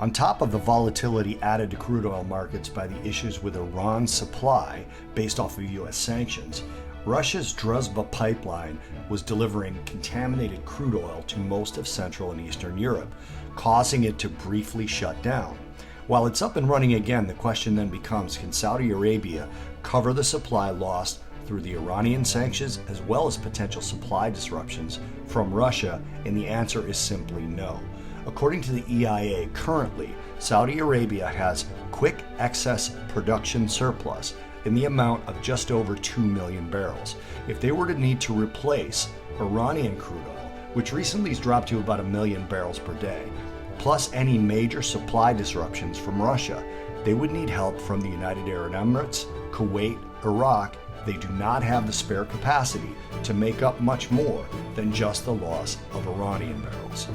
On top of the volatility added to crude oil markets by the issues with Iran's supply based off of U.S. sanctions, Russia's Druzhba pipeline was delivering contaminated crude oil to most of Central and Eastern Europe, causing it to briefly shut down. While it's up and running again, the question then becomes, can Saudi Arabia cover the supply lost through the Iranian sanctions as well as potential supply disruptions from Russia? And the answer is simply no. According to the EIA, currently, Saudi Arabia has quick excess production surplus in the amount of just over 2 million barrels. If they were to need to replace Iranian crude oil, which recently has dropped to about 1 million barrels per day, plus any major supply disruptions from Russia, they would need help from the United Arab Emirates, Kuwait, Iraq. They do not have the spare capacity to make up much more than just the loss of Iranian barrels.